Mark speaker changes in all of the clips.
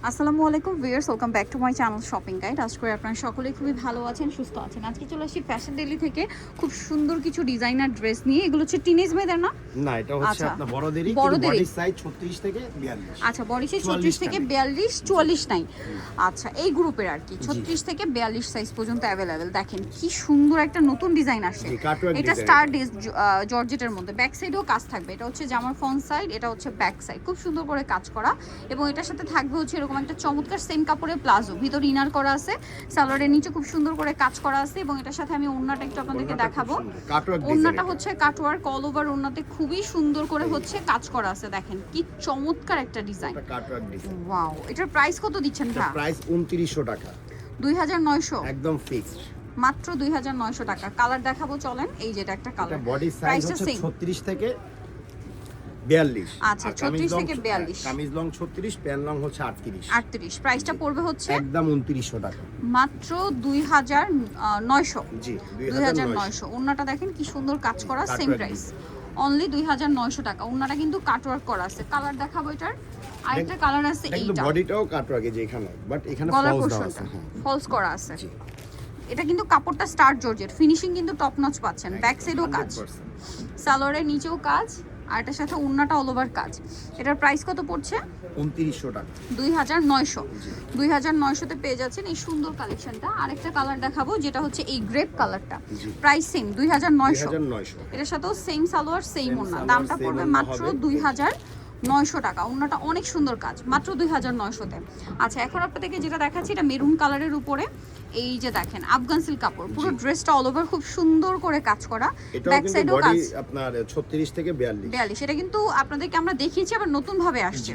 Speaker 1: আসসালামু আলাইকুম viewers, welcome back to my channel shopping guide. আশা করি আপনারা সকলেই খুবই ভালো আছেন, সুস্থ আছেন। আজকে চলে আসি ফ্যাশন ডেলি থেকে খুব সুন্দর কিছু ডিজাইনার ড্রেস নিয়ে। এগুলো হচ্ছে টিনেজ মেয়েদের না?
Speaker 2: না, এটা হচ্ছে আপনার বড়দেরই, কিন্তু বডি সাইজ 36 থেকে 42।
Speaker 1: আচ্ছা, বডি সাইজ 36 থেকে 42, 44 নাই। আচ্ছা, এই গ্রুপের আর কি 36 থেকে 42 সাইজ পর্যন্ত অ্যাভেলেবেল। দেখেন কি সুন্দর একটা নতুন ডিজাইন আসছে। এটা স্টার জর্জেটের মধ্যে, ব্যাক সাইডেও কাজ থাকবে। এটা হচ্ছে জামার ফ্রন্ট সাইড, এটা হচ্ছে ব্যাক সাইড, খুব সুন্দর করে কাজ করা। এবং এটার সাথে থাকবে হচ্ছে এরকম একটা চমৎকার সেম কাপড়ের প্লাজো, ভিতরে ইনার করা আছে, সালোয়ারের নিচে খুব সুন্দর করে কাজ করা আছে। এবং এটার সাথে আমি ওড়নাটা একটু আপনাদেরকে দেখাবো। ওড়নাটা হচ্ছে কাটওয়ার্ক অল ওভার, ওড়নাতে খুবই সুন্দর করে হচ্ছে কাজ করা আছে। দেখেন কি চমৎকার একটা ডিজাইন, ওয়াও। এটার প্রাইস কত দিচ্ছেন ভাই?
Speaker 2: প্রাইস 2900 টাকা,
Speaker 1: 2900
Speaker 2: একদম ফিক্সড,
Speaker 1: মাত্র 2900 টাকা। কালার দেখাবো চলেন। এই যে এটা একটা কালার,
Speaker 2: বডি সাইজ হচ্ছে 36 থেকে 42।
Speaker 1: আচ্ছা, 36 থেকে 42,
Speaker 2: কামিজ লং 36, প্যান্ট লং হচ্ছে 38।
Speaker 1: 38 প্রাইসটা পড়বে হচ্ছে
Speaker 2: একদম 2900 টাকা,
Speaker 1: মাত্র 2900।
Speaker 2: জি
Speaker 1: 2900। ওড়নাটা দেখেন কি সুন্দর কাজ করা, সেম প্রাইস অনলি 2900 টাকা। ওড়নাটা কিন্তু কাটওয়ার্ক করা আছে। কালার দেখাবো এটার। আরেকটা কালার আছে এইটা,
Speaker 2: বডিটাও কাটওয়ার্কে, যে এখানে বাট এখানে
Speaker 1: ফলস করা আছে। এটা কিন্তু কাপড়টা স্টার জর্জেট, ফিনিশিং কিন্তু টপ নচ পাচ্ছেন। ব্যাক সাইডেও কাজ, সালোয়ারের নিচেও কাজ, আর এটার সাথে ওড়নাটা অল ওভার কাজ। এটার প্রাইস কত পড়ছে?
Speaker 2: 2900 টাকা,
Speaker 1: 2900। 2900 তে পেয়ে যাচ্ছেন এই সুন্দর কালেকশনটা। আরেকটা কালার দেখাবো যেটা হচ্ছে এই গ্রেপ কালারটা। Price same 2900। এটার সাথেও সেম সালোয়ার, সেম ওড়না। দামটা পড়বে মাত্র 2900 টাকা। ওড়নাটা অনেক সুন্দর কাজ, মাত্র 2900 তে। আচ্ছা, এখন আপনাদেরকে যেটা দেখাচ্ছি এটা মেরুন কালারের উপরে। এই যে দেখেন আফগান সিল্ক কাপড়, পুরো ড্রেসটা অল ওভার খুব সুন্দর করে কাজ করা। ব্যাক সাইডেও কাজ,
Speaker 2: আপনার 36 থেকে 42।
Speaker 1: এটা কিন্তু আপনাদেরকে আমরা দেখিয়েছি, আবার নতুন ভাবে আসছে।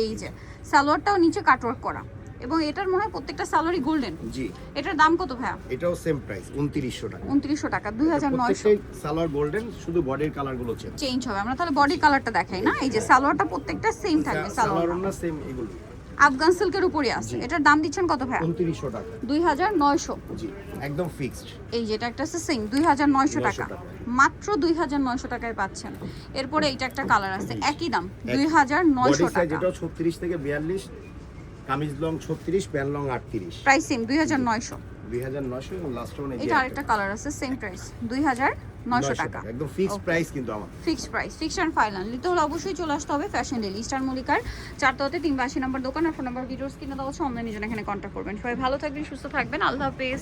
Speaker 1: এই যে সালোয়ারটাও নিচে কাটওয়ার্ক করা, এবং এটার মনে হয় প্রত্যেকটা সালোয়ারই গোল্ডেন।
Speaker 2: জি।
Speaker 1: এটার দাম কত ভাইয়া?
Speaker 2: এটাও সেম প্রাইস 2900 টাকা।
Speaker 1: 2900 টাকা, 2900।
Speaker 2: সালোয়ার গোল্ডেন, শুধু বডির কালার গুলো
Speaker 1: চেঞ্জ হবে। আমরা তাহলে বডি কালারটা দেখাই না? এই যে সালোয়ারটা প্রত্যেকটা সেম থাকবে, সালোয়ার
Speaker 2: না সেম এগুলো
Speaker 1: আফগান সিল্কের উপরে আছে। এটার দাম দিচ্ছেন কত ভাইয়া?
Speaker 2: 2900 টাকা,
Speaker 1: 2900।
Speaker 2: জি একদম ফিক্সড।
Speaker 1: এই যেটা একটা আছে সেম 2900 টাকা, মাত্র 2900 টাকায় পাচ্ছেন। এরপরে এইটা একটা কালার আছে, একই দাম 2900 টাকা।
Speaker 2: যেটা 36 থেকে 42, kameez long 36, pant long 38।
Speaker 1: Price same 2900।
Speaker 2: 2900 এবং লাস্ট ওয়ান
Speaker 1: এটা আরেকটা কালার আছে, সেম প্রাইস 2900 টাকা,
Speaker 2: একদম ফিক্সড প্রাইস। কিন্তু আমার
Speaker 1: fixed price, fixed and final. নিতে হলে অবশ্যই চলে আসতে হবে ফ্যাশন ডেলি, স্টার মল্লিকার 4 382 নম্বর দোকান। আর ফোন নাম্বার ভিডিওস কিনে দেওয়া হচ্ছে, অনলাইনে জন্য এখানে কন্ট্যাক্ট করবেন। সবাই ভালো থাকবেন, সুস্থ থাকবেন, আল্লাহ হাফেজ।